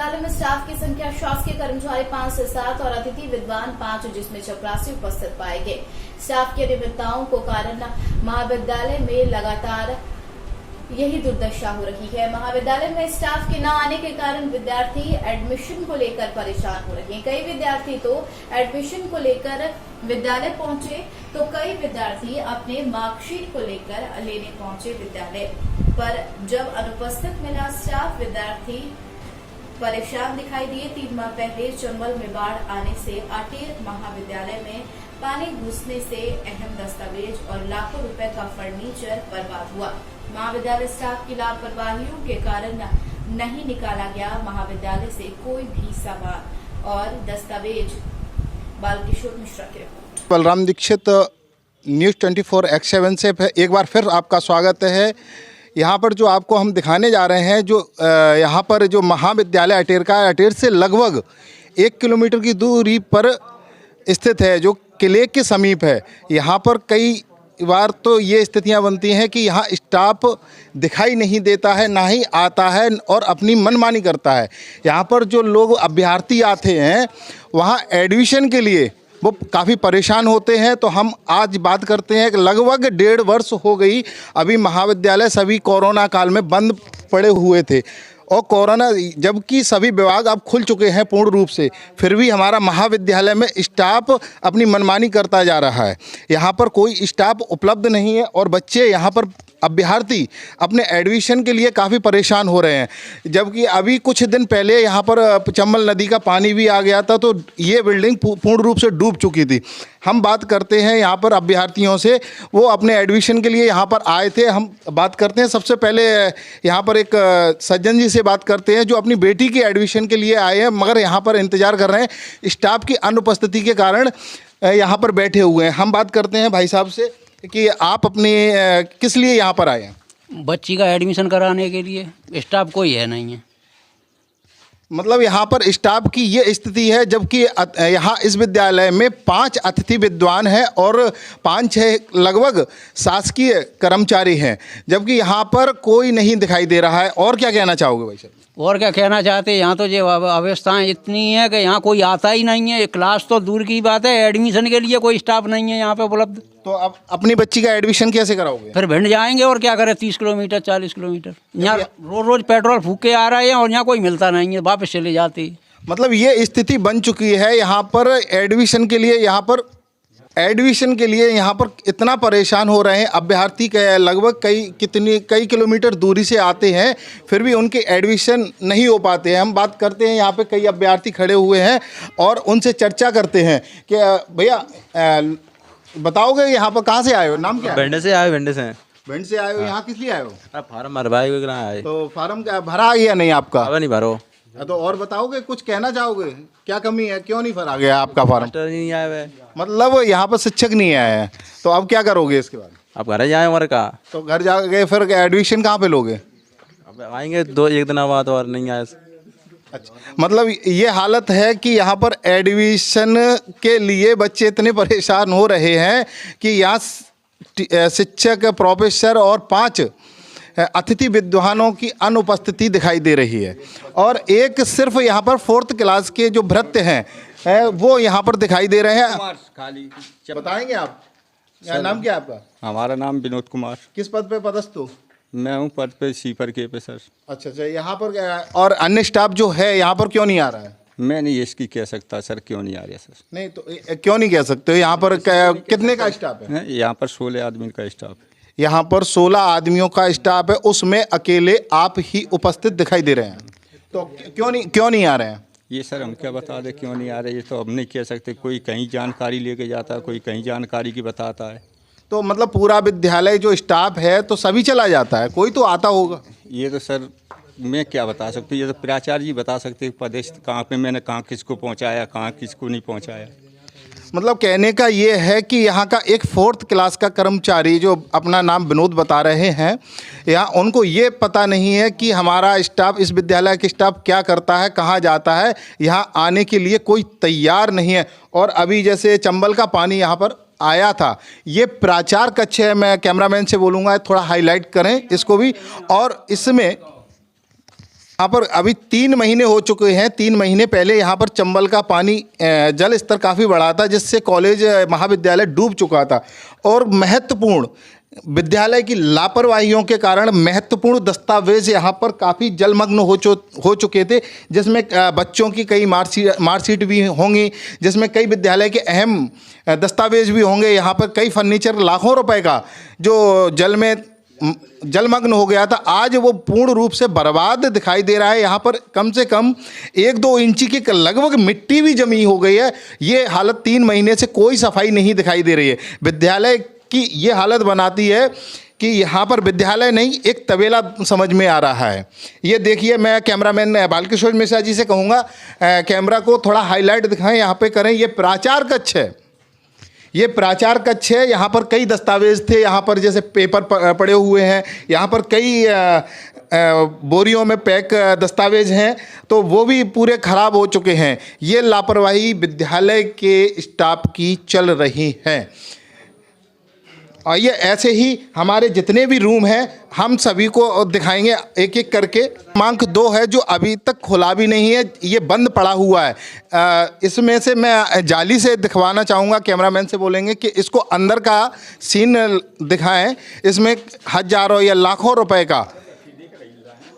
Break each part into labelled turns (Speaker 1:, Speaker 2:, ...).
Speaker 1: महाविद्यालय में स्टाफ की संख्या शासकीय कर्मचारी 5 से 7 और अतिथि विद्वान 5, जिसमें चपरासी उपस्थित पाए गए। स्टाफ की अनियमितताओं को कारण महाविद्यालय में लगातार यही दुर्दशा हो रही है। महाविद्यालय में स्टाफ के न आने के कारण विद्यार्थी एडमिशन को लेकर परेशान हो रहे हैं। कई विद्यार्थी तो एडमिशन को लेकर विद्यालय पहुंचे तो कई विद्यार्थी अपने मार्कशीट को लेकर लेने पहुंचे विद्यालय, पर जब अनुपस्थित मिला स्टाफ, विद्यार्थी परेशान दिखाई दिए। 3 माह पहले चंबल में बाढ़ आने से आटेर महाविद्यालय में पानी घुसने से अहम दस्तावेज और लाखों रुपए का फर्नीचर बर्बाद हुआ। महाविद्यालय स्टाफ की लापरवाहियों के कारण नहीं निकाला गया महाविद्यालय से कोई भी सामान और दस्तावेज। बालकिशोर मिश्रा के report.
Speaker 2: Balram Dixit, news 24x7 से एक बार फिर आपका स्वागत है। यहाँ पर जो आपको हम दिखाने जा रहे हैं, जो यहाँ पर जो महाविद्यालय अटेर का है, अटेर से लगभग 1 किलोमीटर की दूरी पर स्थित है, जो किले के समीप है। यहाँ पर कई बार तो ये स्थितियाँ बनती हैं कि यहाँ स्टाफ दिखाई नहीं देता है, ना ही आता है और अपनी मनमानी करता है। यहाँ पर जो लोग अभ्यर्थी आते हैं वहाँ एडमिशन के लिए वो काफ़ी परेशान होते हैं। तो हम आज बात करते हैं कि लगभग 1.5 वर्ष हो गई अभी महाविद्यालय सभी कोरोना काल में बंद पड़े हुए थे, और कोरोना जबकि सभी विभाग अब खुल चुके हैं पूर्ण रूप से, फिर भी हमारा महाविद्यालय में स्टाफ अपनी मनमानी करता जा रहा है। यहाँ पर कोई स्टाफ उपलब्ध नहीं है और बच्चे यहाँ पर अभ्यर्थी अपने एडमिशन के लिए काफ़ी परेशान हो रहे हैं। जबकि अभी कुछ दिन पहले यहाँ पर चंबल नदी का पानी भी आ गया था, तो ये बिल्डिंग पूर्ण रूप से डूब चुकी थी। हम बात करते हैं यहाँ पर अभ्यर्थियों से, वो अपने एडमिशन के लिए यहाँ पर आए थे। हम बात करते हैं, सबसे पहले यहाँ पर एक सज्जन जी से बात करते हैं जो अपनी बेटी के एडमिशन के लिए आए हैं, मगर यहाँ पर इंतज़ार कर रहे हैं स्टाफ की अनुपस्थिति के कारण यहाँ पर बैठे हुए हैं। हम बात करते हैं भाई साहब से कि आप अपने किस लिए यहाँ पर आए हैं?
Speaker 3: बच्ची का एडमिशन कराने के लिए। स्टाफ कोई है नहीं है।
Speaker 2: मतलब यहाँ पर स्टाफ की ये स्थिति है, जबकि यहाँ इस विद्यालय में 5 अतिथि विद्वान हैं और 5-6 लगभग शासकीय कर्मचारी हैं, जबकि यहाँ पर कोई नहीं दिखाई दे रहा है। और क्या कहना चाहोगे भाई साहब?
Speaker 3: और क्या कहना चाहते हैं, यहाँ तो जो अवस्थाएं इतनी है कि यहाँ कोई आता ही नहीं है। क्लास तो दूर की बात है, एडमिशन के लिए कोई स्टाफ नहीं है यहाँ पे उपलब्ध।
Speaker 2: तो अब अपनी बच्ची का एडमिशन कैसे कराओगे?
Speaker 3: फिर भिंड जाएंगे और क्या करें, 30 किलोमीटर 40 किलोमीटर। यहाँ रोज पेट्रोल फूक के आ रहे हैं और यहाँ कोई मिलता नहीं है, वापस चले जाते।
Speaker 2: मतलब ये स्थिति बन चुकी है यहाँ पर एडमिशन के लिए। यहाँ पर इतना परेशान हो रहे हैं अभ्यर्थी के, लगभग कई किलोमीटर दूरी से आते हैं, फिर भी उनके एडमिशन नहीं हो पाते हैं। हम बात करते हैं, यहाँ पे कई अभ्यर्थी खड़े हुए हैं और उनसे चर्चा करते हैं कि भैया बताओगे यहाँ पर कहाँ से आए हो? नाम क्या है?
Speaker 4: भिंड से आए। भिंड से
Speaker 2: आए हो। यहाँ किस लिए आए हो?
Speaker 4: फार्म भरवाए हुए आए।
Speaker 2: तो फार्म भरा या नहीं आपका?
Speaker 4: अब नहीं भरो।
Speaker 2: तो और बताओगे, कुछ कहना चाहोगे? क्या कमी है, क्यों नहीं भरा गया आपका फार्म?
Speaker 4: नहीं आए हुए,
Speaker 2: मतलब यहाँ पर शिक्षक नहीं आए हैं, तो अब क्या करोगे इसके बाद?
Speaker 4: अब घर जाए उम्र का।
Speaker 2: तो घर जाके फिर एडमिशन कहाँ पे लोगे?
Speaker 4: अब आएंगे 1 दिन बाद, और नहीं आए।
Speaker 2: अच्छा, मतलब ये हालत है कि यहाँ पर एडमिशन के लिए बच्चे इतने परेशान हो रहे हैं कि यहाँ शिक्षक, प्रोफेसर और 5 अतिथि विद्वानों की अनुपस्थिति दिखाई दे रही है, और एक सिर्फ यहाँ पर 4th क्लास के जो भृत्य हैं वो यहाँ पर दिखाई दे रहे हैं।
Speaker 4: खाली
Speaker 2: बताएंगे आप? नाम क्या है आपका?
Speaker 5: हमारा नाम विनोद कुमार।
Speaker 2: किस पद पे पदस्थ हो?
Speaker 5: मैं हूँ पद पे सीपर के पे सर।
Speaker 2: अच्छा, यहाँ पर और अन्य स्टाफ जो है यहाँ पर क्यों नहीं आ रहा है?
Speaker 5: मैं नहीं इसकी कह सकता सर, क्यों नहीं आ रहा सर।
Speaker 2: नहीं तो क्यों नहीं कह सकते? यहाँ पर कितने का स्टाफ है?
Speaker 5: यहाँ पर 16 आदमी का स्टाफ है।
Speaker 2: यहाँ पर 16 आदमियों का स्टाफ है, उसमें अकेले आप ही उपस्थित दिखाई दे रहे हैं, तो क्यों नहीं आ रहे हैं?
Speaker 5: ये सर हम क्या बता दें क्यों नहीं आ रहे, ये तो हम नहीं कह सकते। कोई कहीं जानकारी लेके जाता है, कोई कहीं जानकारी की बताता है।
Speaker 2: तो मतलब पूरा विद्यालय जो स्टाफ है तो सभी चला जाता है, कोई तो आता होगा।
Speaker 5: ये तो सर मैं क्या बता सकती हूँ, ये तो प्राचार्य जी बता सकते प्रदेश कहाँ पे मैंने कहाँ किसको पहुँचाया, कहाँ किसको नहीं पहुँचाया।
Speaker 2: मतलब कहने का ये है कि यहाँ का एक 4th क्लास का कर्मचारी जो अपना नाम विनोद बता रहे हैं, यहाँ उनको ये पता नहीं है कि हमारा स्टाफ, इस विद्यालय के स्टाफ क्या करता है, कहाँ जाता है। यहाँ आने के लिए कोई तैयार नहीं है। और अभी जैसे चंबल का पानी यहाँ पर आया था, ये प्राचार कक्ष है। मैं कैमरामैन से बोलूँगा थोड़ा हाईलाइट करें इसको भी। और इसमें यहाँ पर अभी 3 महीने हो चुके हैं। 3 महीने पहले यहाँ पर चंबल का पानी जल स्तर काफ़ी बढ़ा था, जिससे कॉलेज महाविद्यालय डूब चुका था। और महत्वपूर्ण विद्यालय की लापरवाहियों के कारण महत्वपूर्ण दस्तावेज यहाँ पर काफ़ी जलमग्न हो चुके थे, जिसमें बच्चों की कई मार्कशीट भी होंगी, जिसमें कई विद्यालय के अहम दस्तावेज भी होंगे। यहाँ पर कई फर्नीचर लाखों रुपए का जो जलमग्न हो गया था, आज वो पूर्ण रूप से बर्बाद दिखाई दे रहा है। यहाँ पर कम से कम 1-2 इंची की लगभग मिट्टी भी जमी हो गई है। ये हालत 3 महीने से कोई सफाई नहीं दिखाई दे रही है। विद्यालय की ये हालत बनाती है कि यहाँ पर विद्यालय नहीं, एक तबेला समझ में आ रहा है। ये देखिए, मैं कैमरामैन बालकिशोर मिश्रा जी से कहूँगा कैमरा को थोड़ा हाईलाइट दिखाएं, यहाँ पे करें। ये प्राचार कक्ष है, ये प्राचार कक्ष है। यहाँ पर कई दस्तावेज थे, यहाँ पर जैसे पेपर पड़े हुए हैं, यहाँ पर कई बोरियों में पैक दस्तावेज हैं, तो वो भी पूरे ख़राब हो चुके हैं। ये लापरवाही विद्यालय के स्टाफ की चल रही है। और ये ऐसे ही हमारे जितने भी रूम हैं हम सभी को दिखाएंगे एक एक करके। क्रमांक 2 है जो अभी तक खुला भी नहीं है, ये बंद पड़ा हुआ है। इसमें से मैं जाली से दिखवाना चाहूँगा, कैमरामैन से बोलेंगे कि इसको अंदर का सीन दिखाएं। इसमें हज़ारों या लाखों रुपए का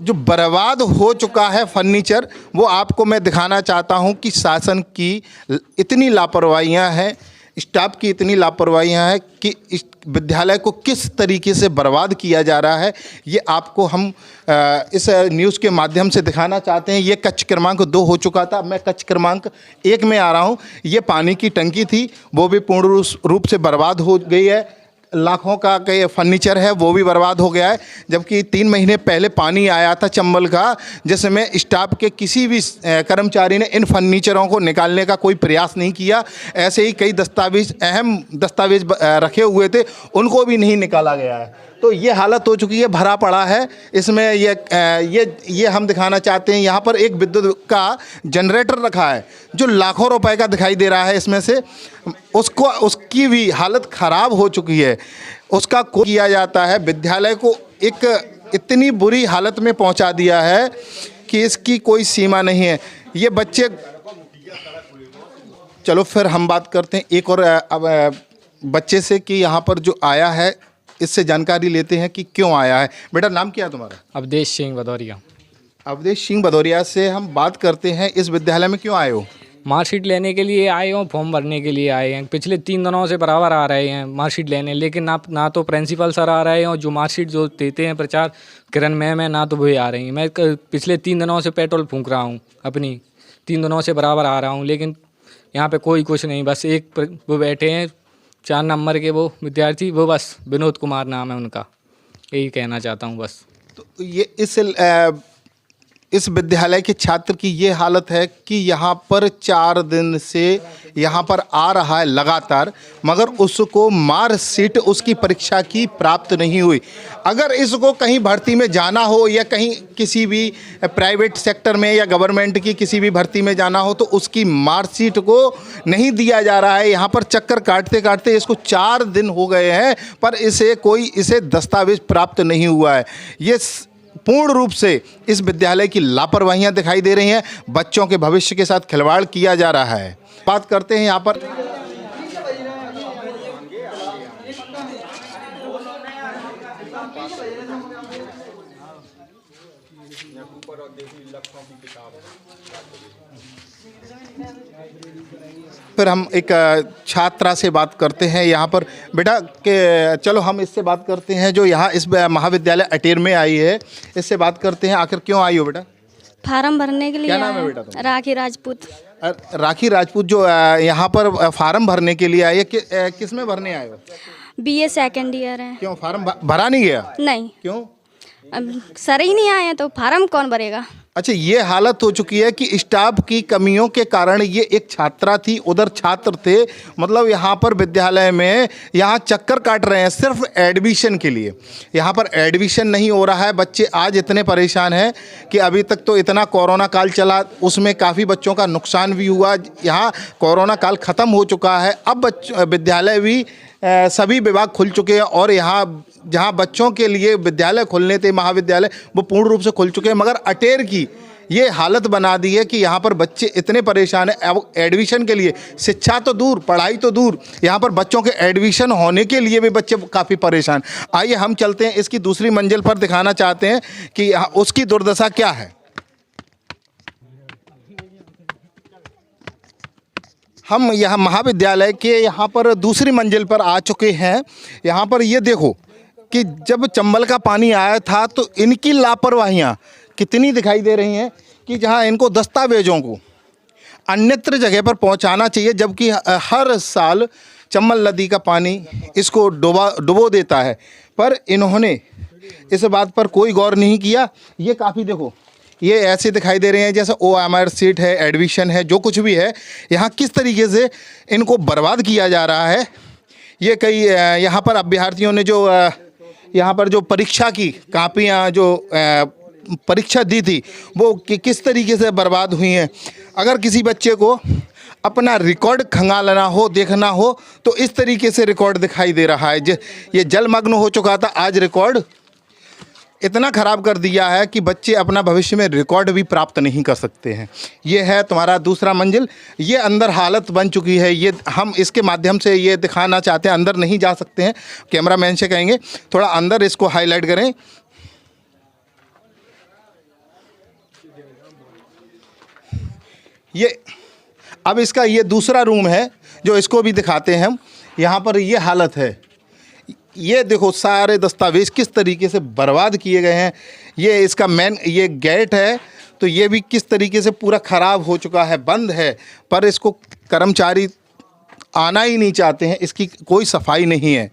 Speaker 2: जो बर्बाद हो चुका है फर्नीचर, वो आपको मैं दिखाना चाहता हूँ कि शासन की इतनी लापरवाहियाँ हैं, स्टाफ की इतनी लापरवाहियाँ हैं कि इस विद्यालय को किस तरीके से बर्बाद किया जा रहा है, ये आपको हम इस न्यूज़ के माध्यम से दिखाना चाहते हैं। ये कक्ष क्रमांक 2 हो चुका था, मैं कक्ष क्रमांक 1 में आ रहा हूँ। ये पानी की टंकी थी, वो भी पूर्ण रूप से बर्बाद हो गई है। लाखों का कई फर्नीचर है, वो भी बर्बाद हो गया है। जबकि 3 महीने पहले पानी आया था चंबल का, जिसमें स्टाफ के किसी भी कर्मचारी ने इन फर्नीचरों को निकालने का कोई प्रयास नहीं किया। ऐसे ही कई दस्तावेज, अहम दस्तावेज रखे हुए थे, उनको भी नहीं निकाला गया है। तो ये हालत हो चुकी है, भरा पड़ा है। इसमें ये हम दिखाना चाहते हैं। यहाँ पर एक विद्युत का जनरेटर रखा है जो लाखों रुपए का दिखाई दे रहा है। इसमें से उसकी भी हालत ख़राब हो चुकी है। उसका को किया जाता है, विद्यालय को एक इतनी बुरी हालत में पहुँचा दिया है कि इसकी कोई सीमा नहीं है। ये बच्चे, चलो फिर हम बात करते हैं एक और बच्चे से कि यहाँ पर जो आया है, इससे जानकारी लेते हैं कि क्यों आया है। बेटा, नाम क्या है तुम्हारा?
Speaker 6: अवधेश सिंह भदौरिया।
Speaker 2: अवधेश सिंह भदौरिया से हम बात करते हैं, इस विद्यालय में क्यों आए हो?
Speaker 6: मार्कशीट लेने के लिए आए हो, फॉर्म भरने के लिए आए हैं। पिछले 3 दिनों से बराबर आ रहे हैं मार्कशीट लेने, लेकिन ना तो प्रिंसिपल सर आ रहे हैं, और जो मार्कशीट जो देते हैं प्रचार किरण मैम है, ना तो वो आ रही हैं। मैं पिछले 3 दिनों से पेट्रोल फूंक रहा हूँ अपनी, 3 दिनों से बराबर आ रहा हूँ, लेकिन यहाँ पे कोई कुछ नहीं। बस एक वो बैठे हैं 4 नंबर के वो विद्यार्थी, वो बस विनोद कुमार नाम है उनका। यही कहना चाहता हूँ बस।
Speaker 2: तो ये इस विद्यालय के छात्र की ये हालत है कि यहाँ पर 4 दिन से यहाँ पर आ रहा है लगातार, मगर उसको मार्कशीट उसकी परीक्षा की प्राप्त नहीं हुई। अगर इसको कहीं भर्ती में जाना हो या कहीं किसी भी प्राइवेट सेक्टर में या गवर्नमेंट की किसी भी भर्ती में जाना हो, तो उसकी मार्कशीट को नहीं दिया जा रहा है। यहाँ पर चक्कर काटते काटते इसको 4 दिन हो गए हैं, पर इसे दस्तावेज प्राप्त नहीं हुआ है। ये पूर्ण रूप से इस विद्यालय की लापरवाहियां दिखाई दे रही हैं। बच्चों के भविष्य के साथ खिलवाड़ किया जा रहा है। बात करते हैं यहाँ पर फिर हम एक छात्रा से बात करते हैं यहाँ पर। बेटा के चलो हम इससे बात करते हैं जो यहाँ इस महाविद्यालय अटेर में आई है, इससे बात करते हैं। आखिर क्यों आई हो बेटा?
Speaker 7: फार्म भरने के लिए।
Speaker 2: क्या नाम है बेटा तुम्हारा?
Speaker 7: राखी राजपूत।
Speaker 2: राखी राजपूत जो यहाँ पर फार्म भरने के लिए आई है, किस में भरने आए हो?
Speaker 7: BA सेकेंड ईयर है।
Speaker 2: क्यों फार्म भरा नहीं गया?
Speaker 7: नहीं।
Speaker 2: क्यों?
Speaker 7: अब सर ही नहीं आए हैं तो फार्म कौन भरेगा?
Speaker 2: अच्छा, ये हालत हो चुकी है कि स्टाफ की कमियों के कारण ये एक छात्रा थी, उधर छात्र थे, मतलब यहाँ पर विद्यालय में यहाँ चक्कर काट रहे हैं सिर्फ एडमिशन के लिए। यहाँ पर एडमिशन नहीं हो रहा है। बच्चे आज इतने परेशान हैं कि अभी तक तो इतना कोरोना काल चला, उसमें काफ़ी बच्चों का नुकसान भी हुआ। यहाँ कोरोना काल ख़त्म हो चुका है, अब विद्यालय भी सभी विभाग खुल चुके हैं और यहाँ जहां बच्चों के लिए विद्यालय खुलने थे, महाविद्यालय, वो पूर्ण रूप से खुल चुके हैं, मगर अटेर की ये हालत बना दी है कि यहाँ पर बच्चे इतने परेशान हैं। अब एडमिशन के लिए, शिक्षा तो दूर, पढ़ाई तो दूर, यहाँ पर बच्चों के एडमिशन होने के लिए भी बच्चे काफ़ी परेशान। आइए हम चलते हैं, इसकी दूसरी मंजिल पर दिखाना चाहते हैं कि उसकी दुर्दशा क्या है। हम यहाँ महाविद्यालय के यहाँ पर दूसरी मंजिल पर आ चुके हैं। यहाँ पर ये देखो कि जब चंबल का पानी आया था तो इनकी लापरवाहियाँ कितनी दिखाई दे रही हैं कि जहाँ इनको दस्तावेज़ों को अन्यत्र जगह पर पहुँचाना चाहिए, जबकि हर साल चंबल नदी का पानी इसको डुबो देता है, पर इन्होंने इस बात पर कोई गौर नहीं किया। ये काफ़ी देखो, ये ऐसे दिखाई दे रहे हैं जैसे OMR सीट है, एडमिशन है, जो कुछ भी है, यहाँ किस तरीके से इनको बर्बाद किया जा रहा है। ये कई यहाँ पर अभ्यर्थियों ने जो यहाँ पर जो परीक्षा की कापियाँ जो परीक्षा दी थी वो किस तरीके से बर्बाद हुई हैं। अगर किसी बच्चे को अपना रिकॉर्ड खंगालना हो, देखना हो, तो इस तरीके से रिकॉर्ड दिखाई दे रहा है। ये जलमग्न हो चुका था, आज रिकॉर्ड इतना ख़राब कर दिया है कि बच्चे अपना भविष्य में रिकॉर्ड भी प्राप्त नहीं कर सकते हैं। ये है तुम्हारा दूसरा मंजिल। ये अंदर हालत बन चुकी है, ये हम इसके माध्यम से ये दिखाना चाहते हैं। अंदर नहीं जा सकते हैं, कैमरामैन से कहेंगे थोड़ा अंदर इसको हाईलाइट करें। ये अब इसका ये दूसरा रूम है जो इसको भी दिखाते हैं हम। यहाँ पर ये हालत है, ये देखो सारे दस्तावेज किस तरीके से बर्बाद किए गए हैं। ये इसका मेन ये गेट है तो ये भी किस तरीके से पूरा ख़राब हो चुका है, बंद है, पर इसको कर्मचारी आना ही नहीं चाहते हैं, इसकी कोई सफाई नहीं है।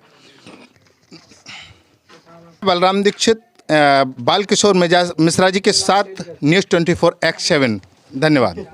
Speaker 2: बलराम दीक्षित, बाल किशोर मिश्रा जी के साथ, News 24 X7। धन्यवाद।